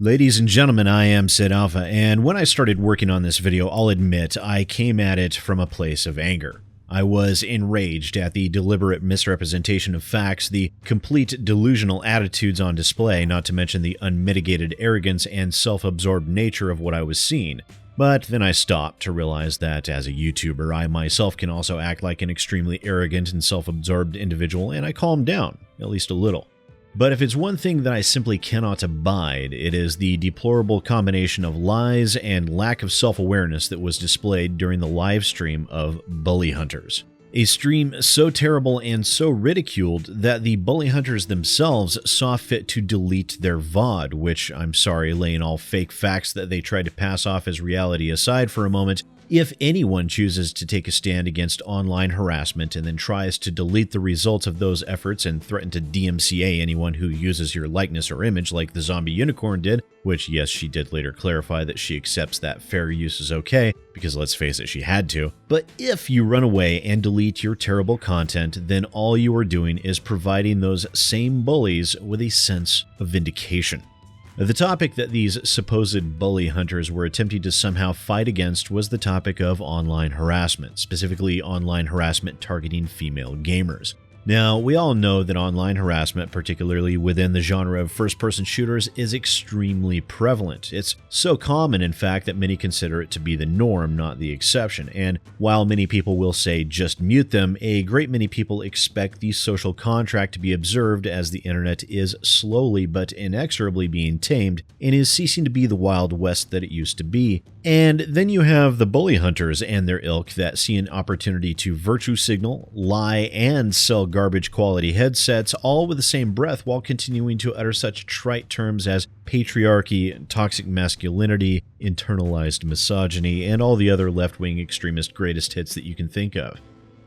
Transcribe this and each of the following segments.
Ladies and gentlemen, I am SidAlpha, and when I started working on this video, I'll admit I came at it from a place of anger. I was enraged at the deliberate misrepresentation of facts, the complete delusional attitudes on display, not to mention the unmitigated arrogance and self-absorbed nature of what I was seeing. But then I stopped to realize that as a YouTuber, I myself can also act like an extremely arrogant and self-absorbed individual, and I calmed down, at least a little. But if it's one thing that I simply cannot abide, it is the deplorable combination of lies and lack of self-awareness that was displayed during the live stream of Bully Hunters. A stream so terrible and so ridiculed that the Bully Hunters themselves saw fit to delete their VOD, which, I'm sorry, laying all fake facts that they tried to pass off as reality aside for a moment, if anyone chooses to take a stand against online harassment and then tries to delete the results of those efforts and threaten to DMCA anyone who uses your likeness or image like the zombie unicorn did, which yes, she did later clarify that she accepts that fair use is okay, because let's face it, she had to. But if you run away and delete your terrible content, then all you are doing is providing those same bullies with a sense of vindication. The topic that these supposed bully hunters were attempting to somehow fight against was the topic of online harassment, specifically online harassment targeting female gamers. Now, we all know that online harassment, particularly within the genre of first-person shooters, is extremely prevalent. It's so common, in fact, that many consider it to be the norm, not the exception. And while many people will say just mute them, a great many people expect the social contract to be observed as the internet is slowly but inexorably being tamed and is ceasing to be the Wild West that it used to be. And then you have the bully hunters and their ilk that see an opportunity to virtue signal, lie, and sell garbage quality headsets all with the same breath while continuing to utter such trite terms as patriarchy, toxic masculinity, internalized misogyny, and all the other left-wing extremist greatest hits that you can think of.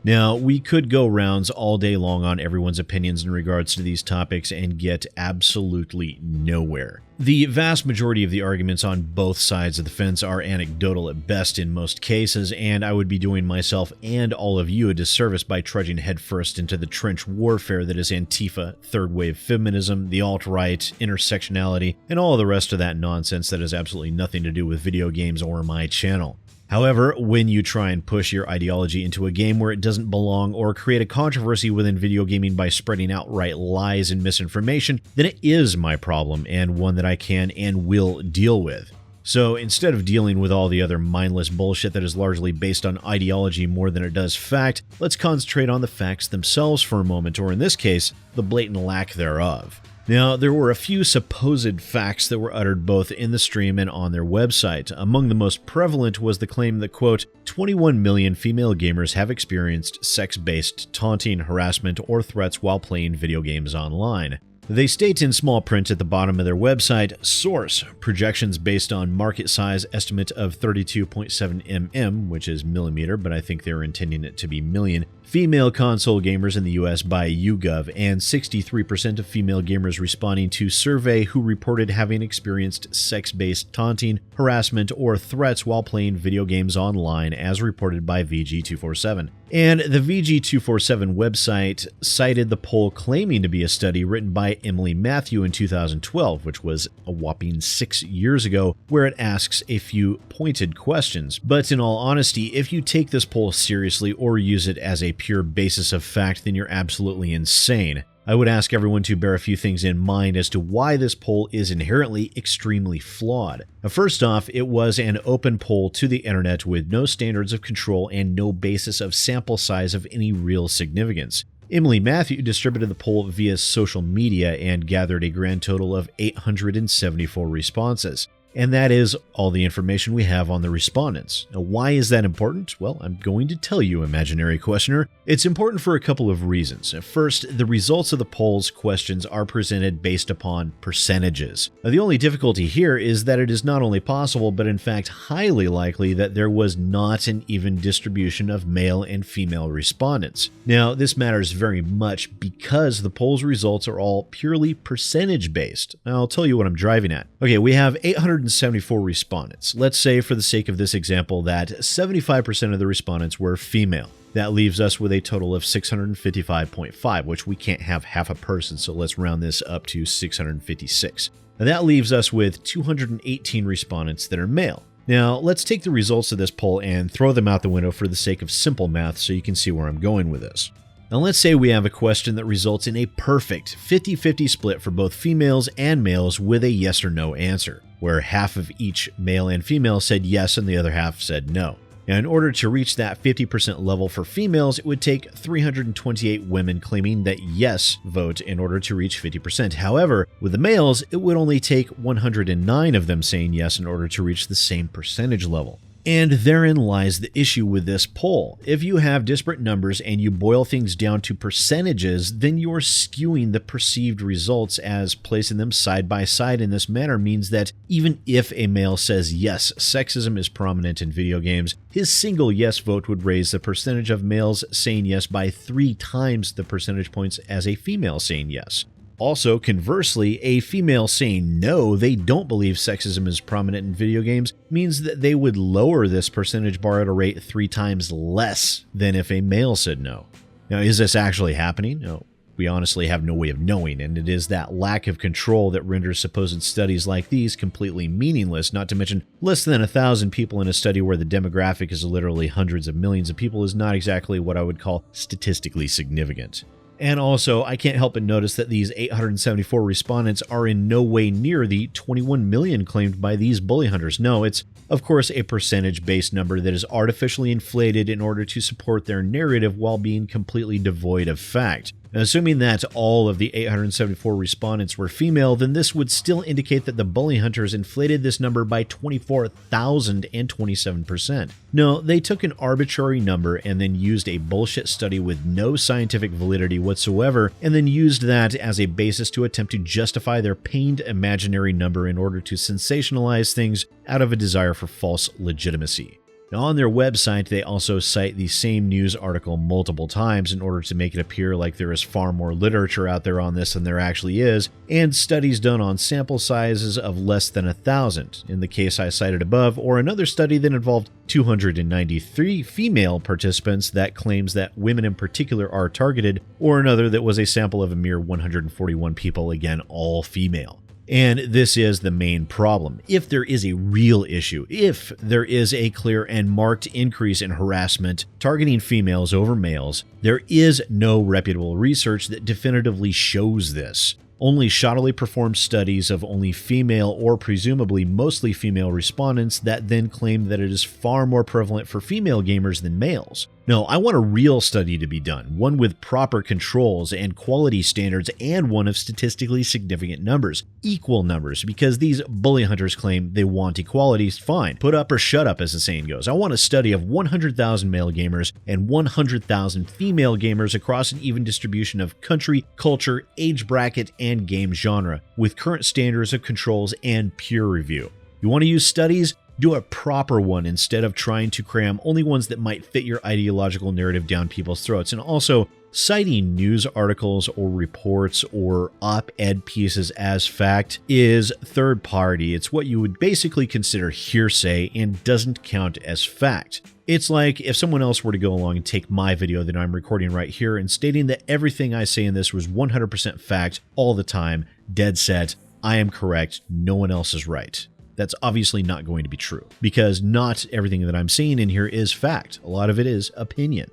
Now, we could go rounds all day long on everyone's opinions in regards to these topics and get absolutely nowhere. The vast majority of the arguments on both sides of the fence are anecdotal at best in most cases, and I would be doing myself and all of you a disservice by trudging headfirst into the trench warfare that is Antifa, third-wave feminism, the alt-right, intersectionality, and all the rest of that nonsense that has absolutely nothing to do with video games or my channel. However, when you try and push your ideology into a game where it doesn't belong or create a controversy within video gaming by spreading outright lies and misinformation, then it is my problem and one that I can and will deal with. So instead of dealing with all the other mindless bullshit that is largely based on ideology more than it does fact, let's concentrate on the facts themselves for a moment, or in this case, the blatant lack thereof. Now, there were a few supposed facts that were uttered both in the stream and on their website. Among the most prevalent was the claim that, quote, 21 million female gamers have experienced sex-based taunting, harassment, or threats while playing video games online. They state in small print at the bottom of their website, source, projections based on market size estimate of 32.7 mm, which is millimeter, but I think they're intending it to be million, female console gamers in the US by YouGov, and 63% of female gamers responding to survey who reported having experienced sex-based taunting, harassment, or threats while playing video games online, as reported by VG247. And the VG247 website cited the poll claiming to be a study written by Emily Matthew in 2012, which was a whopping 6 years ago, where it asks a few pointed questions. But in all honesty, if you take this poll seriously or use it as a pure basis of fact, then you're absolutely insane. I would ask everyone to bear a few things in mind as to why this poll is inherently extremely flawed. First off, it was an open poll to the internet with no standards of control and no basis of sample size of any real significance. Emily Matthew distributed the poll via social media and gathered a grand total of 874 responses. And that is all the information we have on the respondents. Now, why is that important? Well, I'm going to tell you, imaginary questioner. It's important for a couple of reasons. First, the results of the poll's questions are presented based upon percentages. Now, the only difficulty here is that it is not only possible, but in fact highly likely that there was not an even distribution of male and female respondents. Now, this matters very much because the poll's results are all purely percentage-based. I'll tell you what I'm driving at. Okay, we have 874 respondents. Let's say, for the sake of this example, that 75% of the respondents were female. That leaves us with a total of 655.5, which we can't have half a person, so let's round this up to 656. Now that leaves us with 218 respondents that are male. Now, let's take the results of this poll and throw them out the window for the sake of simple math so you can see where I'm going with this. Now let's say we have a question that results in a perfect 50-50 split for both females and males with a yes or no answer, where half of each male and female said yes and the other half said no. Now, in order to reach that 50% level for females, it would take 328 women claiming that yes vote in order to reach 50%. However, with the males, it would only take 109 of them saying yes in order to reach the same percentage level. And therein lies the issue with this poll. If you have disparate numbers and you boil things down to percentages, then you're skewing the perceived results, as placing them side by side in this manner means that even if a male says yes, sexism is prominent in video games, his single yes vote would raise the percentage of males saying yes by 3 times the percentage points as a female saying yes. Also, conversely, a female saying no, they don't believe sexism is prominent in video games, means that they would lower this percentage bar at a rate 3 times less than if a male said no. Now, is this actually happening? No, we honestly have no way of knowing, and it is that lack of control that renders supposed studies like these completely meaningless, not to mention less than 1,000 people in a study where the demographic is literally hundreds of millions of people is not exactly what I would call statistically significant. And also, I can't help but notice that these 874 respondents are in no way near the 21 million claimed by these bully hunters. No, it's of course a percentage-based number that is artificially inflated in order to support their narrative while being completely devoid of fact. Now, assuming that all of the 874 respondents were female, then this would still indicate that the bully hunters inflated this number by 24,027%. No, they took an arbitrary number and then used a bullshit study with no scientific validity whatsoever, and then used that as a basis to attempt to justify their pained imaginary number in order to sensationalize things out of a desire for false legitimacy. Now, on their website, they also cite the same news article multiple times in order to make it appear like there is far more literature out there on this than there actually is, and studies done on sample sizes of less than 1,000, in the case I cited above, or another study that involved 293 female participants that claims that women in particular are targeted, or another that was a sample of a mere 141 people, again, all female. And this is the main problem. If there is a real issue, if there is a clear and marked increase in harassment targeting females over males, there is no reputable research that definitively shows this. Only shoddily performed studies of only female or presumably mostly female respondents that then claim that it is far more prevalent for female gamers than males. No, I want a real study to be done, one with proper controls and quality standards, and one of statistically significant numbers, equal numbers, because these bully hunters claim they want equality. Fine, put up or shut up, as the saying goes. I want a study of 100,000 male gamers and 100,000 female gamers across an even distribution of country, culture, age bracket, and game genre, with current standards of controls and peer review. You want to use studies? Do a proper one instead of trying to cram only ones that might fit your ideological narrative down people's throats. And also, citing news articles or reports or op-ed pieces as fact is third party. It's what you would basically consider hearsay and doesn't count as fact. It's like if someone else were to go along and take my video that I'm recording right here and stating that everything I say in this was 100% fact all the time, dead set, I am correct, no one else is right. That's obviously not going to be true, because not everything that I'm saying in here is fact. A lot of it is opinion.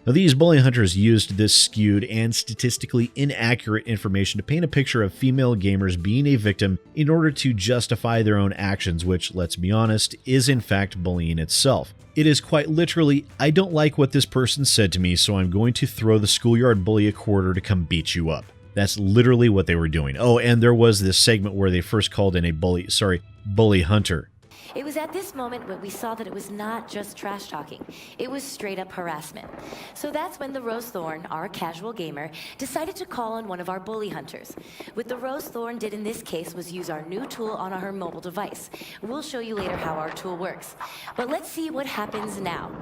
Now, these bully hunters used this skewed and statistically inaccurate information to paint a picture of female gamers being a victim in order to justify their own actions, which, let's be honest, is in fact bullying itself. It is quite literally, I don't like what this person said to me, so I'm going to throw the schoolyard bully a quarter to come beat you up. That's literally what they were doing. Oh, and there was this segment where they first called in a bully hunter. It was at this moment when we saw that it was not just trash talking, it was straight up harassment. So that's when the Rose Thorn, our casual gamer, decided to call on one of our bully hunters. What the Rose Thorn did in this case was use our new tool on her mobile device. We'll show you later how our tool works. But let's see what happens now.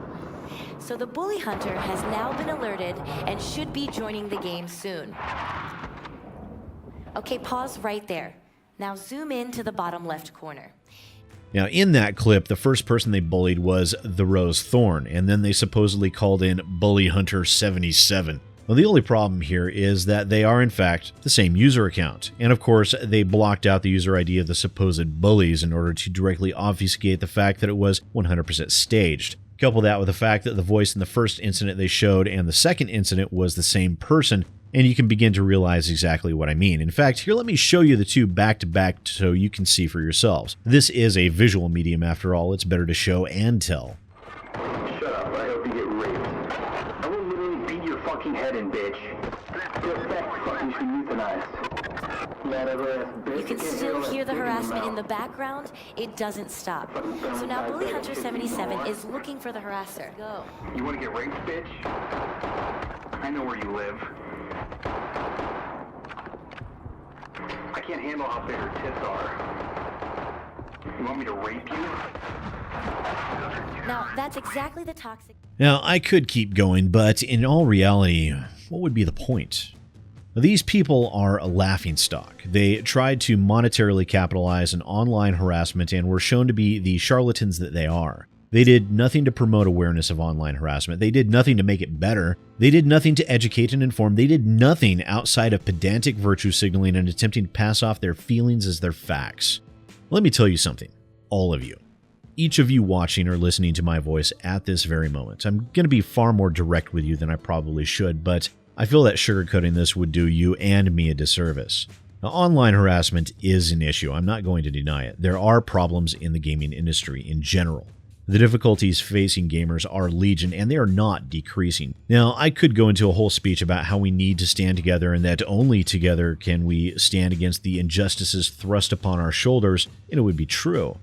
So the bully hunter has now been alerted and should be joining the game soon. Okay, pause right there. Now zoom in to the bottom left corner. Now, in that clip, the first person they bullied was the Rose Thorn, and then they supposedly called in Bully Hunter 77. Well, the only problem here is that they are in fact the same user account, and of course they blocked out the user ID of the supposed bullies in order to directly obfuscate the fact that it was 100% staged. Couple that with the fact that the voice in the first incident they showed and the second incident was the same person, and you can begin to realize exactly what I mean. In fact, here let me show you the two back to back so you can see for yourselves. This is a visual medium after all, it's better to show and tell. Shut up, I hope you get raped. I will literally beat your fucking head in, bitch. Just that fucking euthanized. You can still hear the harassment in the background. It doesn't stop. So now Bully Hunter 77 is looking for the harasser. Go. You want to get raped, bitch? I know where you live. I can't handle how big her tits are. You want me to rape you? Now, that's exactly the toxic... Now, I could keep going, but in all reality, what would be the point? These people are a laughingstock. They tried to monetarily capitalize on online harassment and were shown to be the charlatans that they are. They did nothing to promote awareness of online harassment. They did nothing to make it better. They did nothing to educate and inform. They did nothing outside of pedantic virtue signaling and attempting to pass off their feelings as their facts. Let me tell you something, all of you. Each of you watching or listening to my voice at this very moment. I'm going to be far more direct with you than I probably should, but I feel that sugarcoating this would do you and me a disservice. Now, online harassment is an issue. I'm not going to deny it. There are problems in the gaming industry in general. The difficulties facing gamers are legion, and they are not decreasing. Now, I could go into a whole speech about how we need to stand together and that only together can we stand against the injustices thrust upon our shoulders, and it would be true.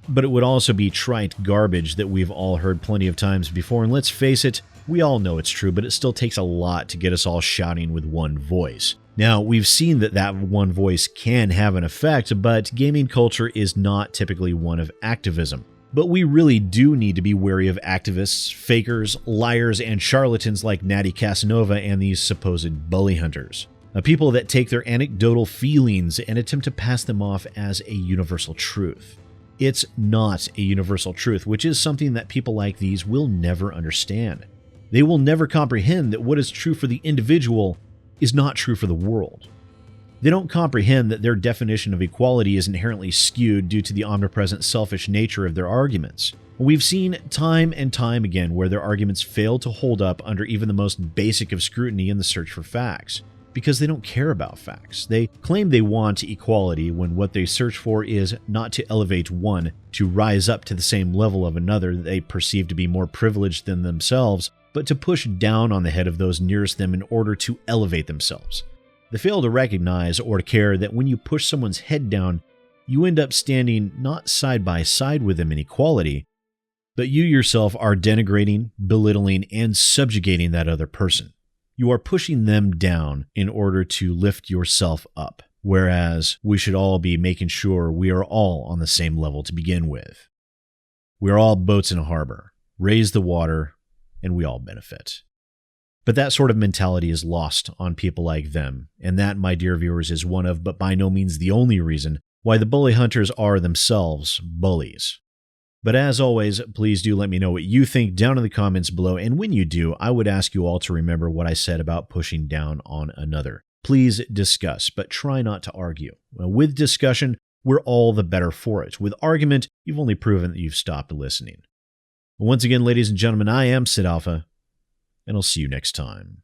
But it would also be trite garbage that we've all heard plenty of times before, and let's face it, we all know it's true, but it still takes a lot to get us all shouting with one voice. Now, we've seen that that one voice can have an effect, but gaming culture is not typically one of activism. But we really do need to be wary of activists, fakers, liars, and charlatans like Natty Casanova and these supposed bully hunters. People that take their anecdotal feelings and attempt to pass them off as a universal truth. It's not a universal truth, which is something that people like these will never understand. They will never comprehend that what is true for the individual is not true for the world. They don't comprehend that their definition of equality is inherently skewed due to the omnipresent selfish nature of their arguments. We've seen time and time again where their arguments fail to hold up under even the most basic of scrutiny in the search for facts, because they don't care about facts. They claim they want equality when what they search for is not to elevate one to rise up to the same level of another that they perceive to be more privileged than themselves, but to push down on the head of those nearest them in order to elevate themselves. They fail to recognize or to care that when you push someone's head down, you end up standing not side by side with them in equality, but you yourself are denigrating, belittling, and subjugating that other person. You are pushing them down in order to lift yourself up, whereas we should all be making sure we are all on the same level to begin with. We are all boats in a harbor. Raise the water, and we all benefit. But that sort of mentality is lost on people like them, and that, my dear viewers, is one of, but by no means the only reason, why the bully hunters are themselves bullies. But as always, please do let me know what you think down in the comments below, and when you do, I would ask you all to remember what I said about pushing down on another. Please discuss, but try not to argue. With discussion, we're all the better for it. With argument, you've only proven that you've stopped listening. Once again, ladies and gentlemen, I am SidAlpha, and I'll see you next time.